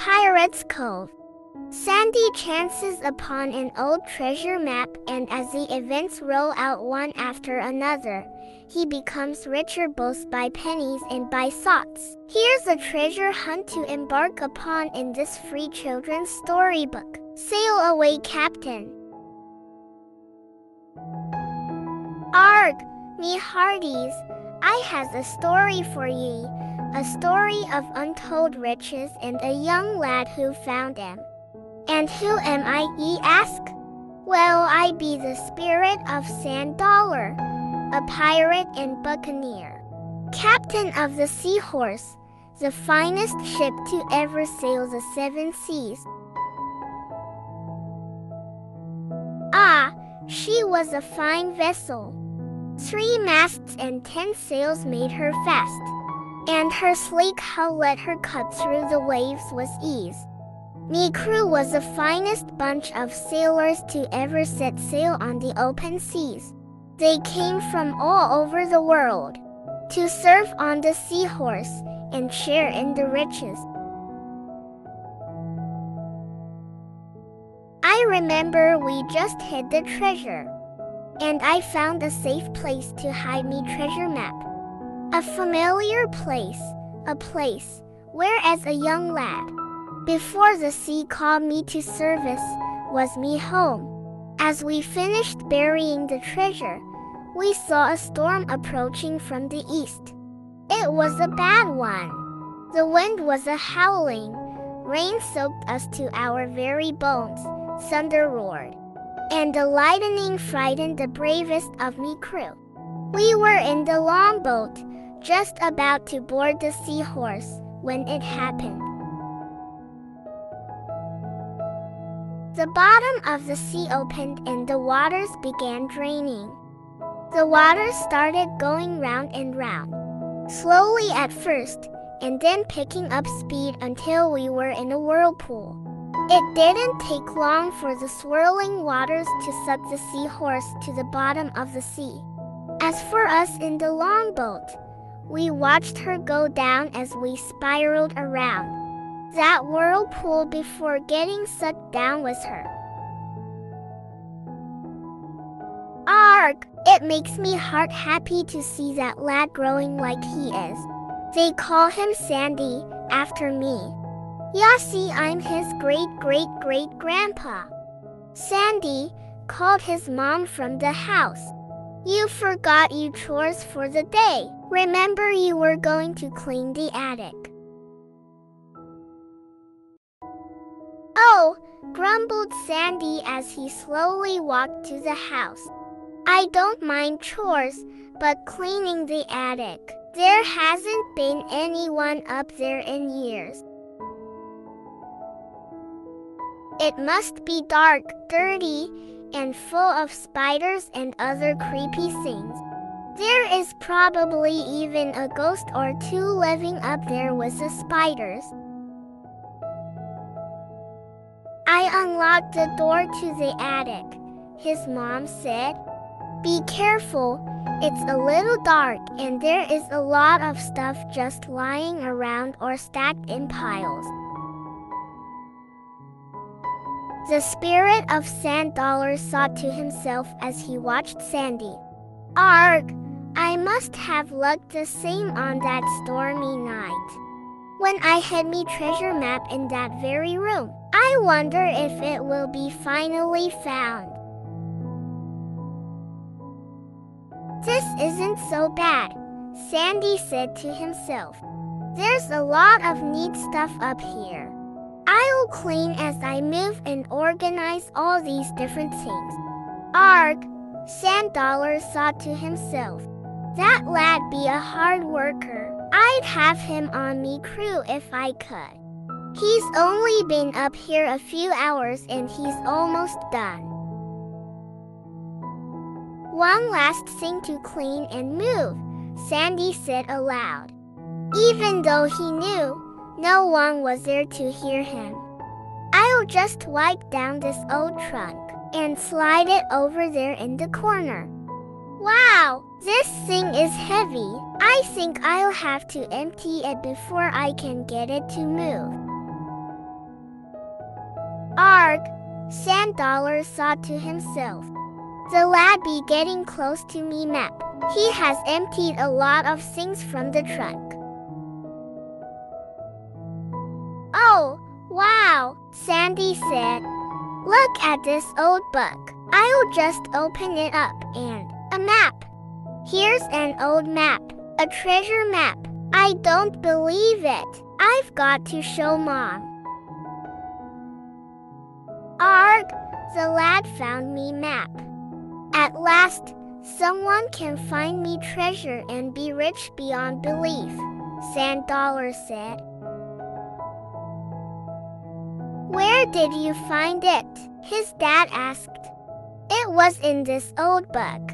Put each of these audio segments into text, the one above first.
Pirate's Cove. Sandy chances upon an old treasure map, and as the events roll out one after another, he becomes richer both by pennies and by thoughts. Here's a treasure hunt to embark upon in this free children's storybook. Sail away, Captain. Arg, me hearties, I has a story for ye, a story of untold riches and a young lad who found them. And who am I, ye ask? Well, I be the spirit of Sand Dollar, a pirate and buccaneer, captain of the Seahorse, the finest ship to ever sail the seven seas. Ah, she was a fine vessel. 3 masts and 10 sails made her fast, and her sleek hull let her cut through the waves with ease. Me crew was the finest bunch of sailors to ever set sail on the open seas. They came from all over the world to serve on the Seahorse and share in the riches. I remember we just hid the treasure, and I found a safe place to hide me treasure map. A familiar place, a place where as a young lad, before the sea called me to service, was me home. As we finished burying the treasure, we saw a storm approaching from the east. It was a bad one. The wind was a howling, rain soaked us to our very bones, thunder roared, and the lightning frightened the bravest of me crew. We were in the longboat, just about to board the Seahorse, when it happened. The bottom of the sea opened and the waters began draining. The waters started going round and round, slowly at first, and then picking up speed until we were in a whirlpool. It didn't take long for the swirling waters to suck the Seahorse to the bottom of the sea. As for us in the longboat, we watched her go down as we spiraled around that whirlpool before getting sucked down with her. Arg! It makes me heart happy to see that lad growing like he is. They call him Sandy, after me. Ya see, I'm his great-great-great-grandpa. Sandy called his mom from the house. You forgot your chores for the day. Remember you were going to clean the attic. Oh, grumbled Sandy as he slowly walked to the house. I don't mind chores, but cleaning the attic. There hasn't been anyone up there in years. It must be dark, dirty, and full of spiders and other creepy things. There is probably even a ghost or two living up there with the spiders. I unlocked the door to the attic. His mom said, "Be careful, it's a little dark and there is a lot of stuff just lying around or stacked in piles." The spirit of Sand Dollar thought to himself as he watched Sandy. Arg! I must have looked the same on that stormy night, when I hid me treasure map in that very room. I wonder if it will be finally found. This isn't so bad, Sandy said to himself. There's a lot of neat stuff up here. I'll clean as I move and organize all these different things. Arg! Sand Dollar thought to himself. That lad be a hard worker. I'd have him on me crew if I could. He's only been up here a few hours and he's almost done. One last thing to clean and move, Sandy said aloud, even though he knew no one was there to hear him. I'll just wipe down this old trunk and slide it over there in the corner. Wow, this thing is heavy. I think I'll have to empty it before I can get it to move. Sand Dollar thought to himself. The lad be getting close to me map. He has emptied a lot of things from the trunk. Oh, wow, Sandy said. Look at this old book. I'll just open it up and a map. Here's an old map, a treasure map. I don't believe it. I've got to show Mom. Arg, the lad found me map. At last, someone can find me treasure and be rich beyond belief, Sand Dollar said. Where did you find it? His dad asked. It was in this old book.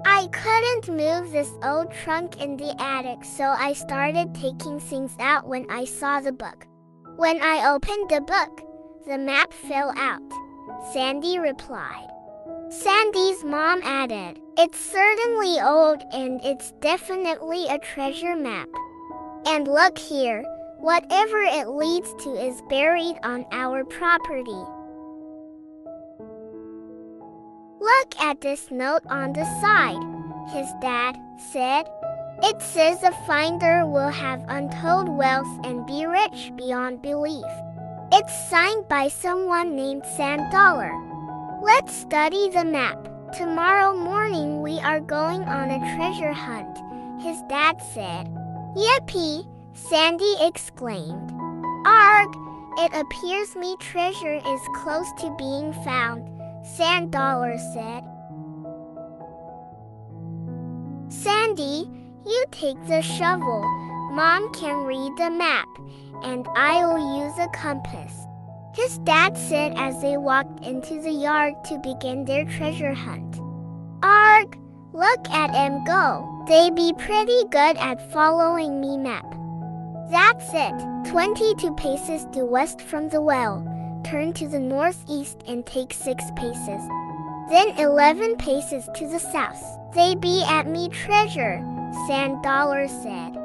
I couldn't move this old trunk in the attic, so I started taking things out when I saw the book. When I opened the book, the map fell out, Sandy replied. Sandy's mom added, It's certainly old and it's definitely a treasure map. And look here, whatever it leads to is buried on our property. Look at this note on the side, his dad said. It says the finder will have untold wealth and be rich beyond belief. It's signed by someone named Sand Dollar. Let's study the map. Tomorrow morning we are going on a treasure hunt, his dad said. Yippee! Sandy exclaimed. Arg! It appears me treasure is close to being found, Sand Dollar said. Sandy, you take the shovel. Mom can read the map, and I'll use a compass, his dad said as they walked into the yard to begin their treasure hunt. Arg! Look at 'em go. They be pretty good at following me map. That's it. 22 paces due west from the well. Turn to the northeast and take 6 paces. Then 11 paces to the south. They be at me treasure, Sand Dollar said.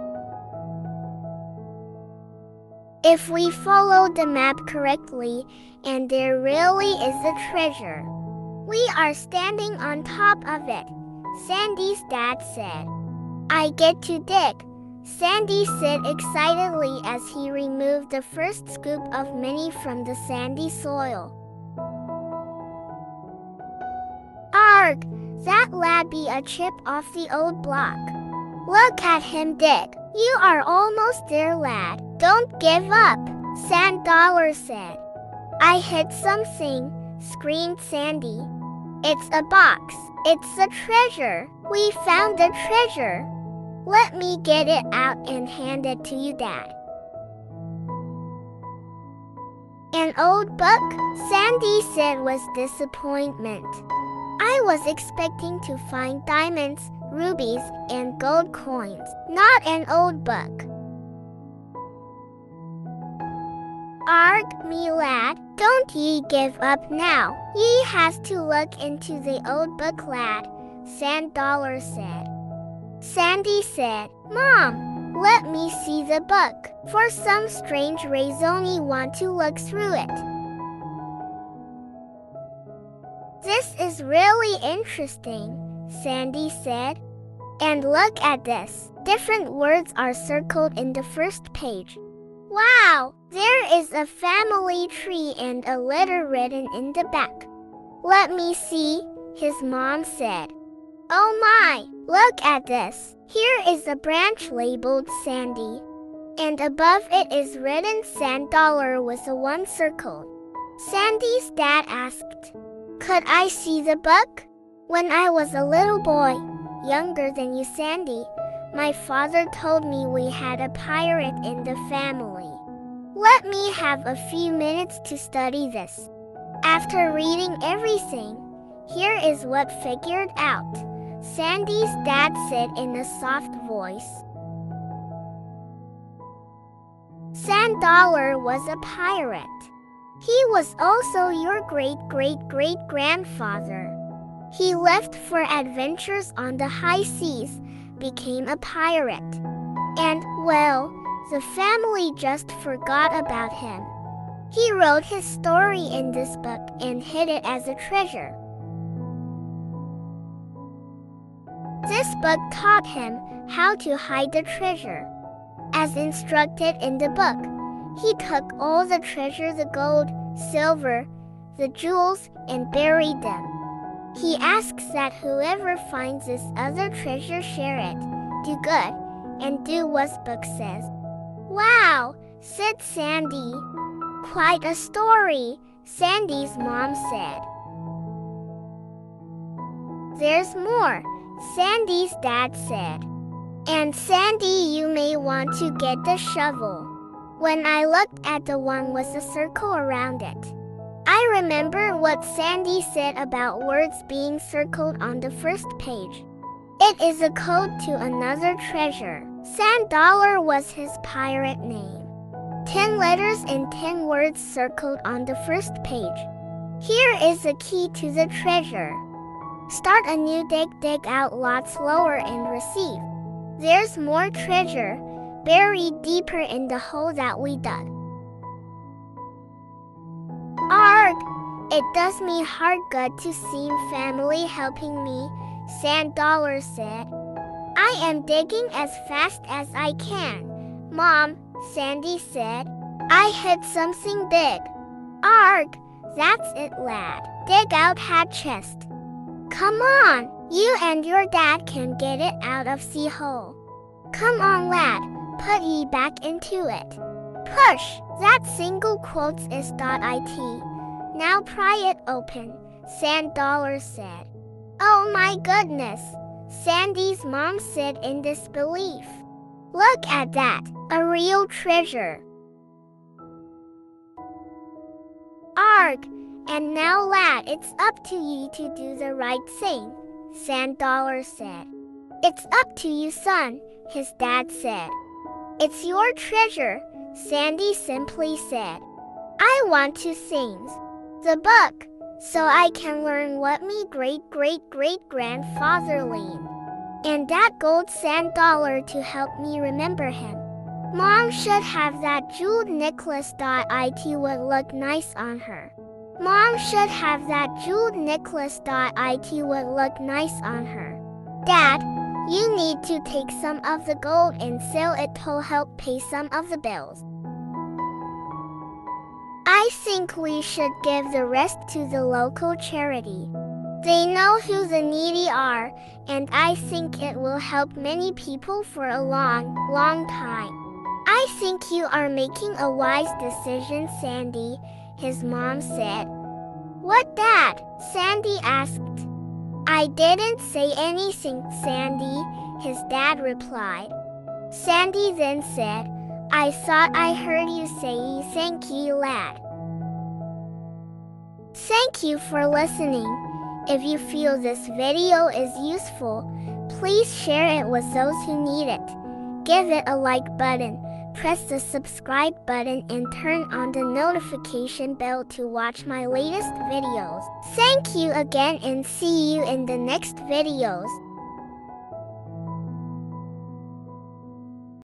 If we follow the map correctly, and there really is a treasure, we are standing on top of it, Sandy's dad said. I get to dig, Sandy said excitedly as he removed the first scoop of many from the sandy soil. Arg! That lad be a chip off the old block. Look at him dig. You are almost there, lad. Don't give up, Sand Dollar said. I hit something, screamed Sandy. It's a box. It's a treasure. We found the treasure. Let me get it out and hand it to you, Dad. An old book, Sandy said with disappointment. I was expecting to find diamonds, rubies, and gold coins, not an old book. Arg, me lad, don't ye give up now. Ye has to look into the old book, lad, Sand Dollar said. Sandy said, Mom, let me see the book. For some strange reason I want to look through it. This is really interesting, Sandy said. And look at this. Different words are circled in the first page. Wow, there is a family tree and a letter written in the back. Let me see, his mom said. Oh my, look at this. Here is a branch labeled Sandy. And above it is written Sand Dollar with a 1 circled. Sandy's dad asked, Could I see the book? When I was a little boy, younger than you, Sandy, my father told me we had a pirate in the family. Let me have a few minutes to study this. After reading everything, here is what figured out, Sandy's dad said in a soft voice. Sand Dollar was a pirate. He was also your great-great-great-grandfather. He left for adventures on the high seas, became a pirate. And, well, the family just forgot about him. He wrote his story in this book and hid it as a treasure. This book taught him how to hide the treasure. As instructed in the book, he took all the treasure, the gold, silver, the jewels, and buried them. He asks that whoever finds this other treasure share it, do good, and do what the book says. Wow, said Sandy. Quite a story, Sandy's mom said. There's more, Sandy's dad said. And Sandy, you may want to get the shovel. When I looked at the one with a circle around it, I remember what Sandy said about words being circled on the first page. It is a code to another treasure. $10 was his pirate name. 10 letters and 10 words circled on the first page. Here is the key to the treasure. Start a new dig out lots lower and receive. There's more treasure buried deeper in the hole that we dug. Arg! It does me heart good to see family helping me, $10 said. I am digging as fast as I can, Mom, Sandy said. I hit something big. Arg! That's it, lad. Dig out hat chest. Come on, you and your dad can get it out of the hole. Come on, lad, put ye back into it. Push! That single quotes is .it. Now pry it open, $10 said. Oh my goodness, Sandy's mom said in disbelief. Look at that, a real treasure. Arg! And now lad, it's up to you to do the right thing, $10 said. It's up to you, son, his dad said. It's your treasure, Sandy simply said. I want to sing the book, so I can learn what me great-great-great-grandfather learned. And that gold $10 to help me remember him. Mom should have that jeweled necklace. It would look nice on her. Mom should have that jeweled necklace. It would look nice on her. Dad, you need to take some of the gold and sell it to help pay some of the bills. I think we should give the rest to the local charity. They know who the needy are, and I think it will help many people for a long, long time. I think you are making a wise decision, Sandy, his mom said. What, Dad? Sandy asked. I didn't say anything, Sandy, his dad replied. Sandy then said, I thought I heard you say thank you, lad. Thank you for listening. If you feel this video is useful, please share it with those who need it. Give it a like button, press the subscribe button and turn on the notification bell to watch my latest videos. Thank you again and see you in the next videos.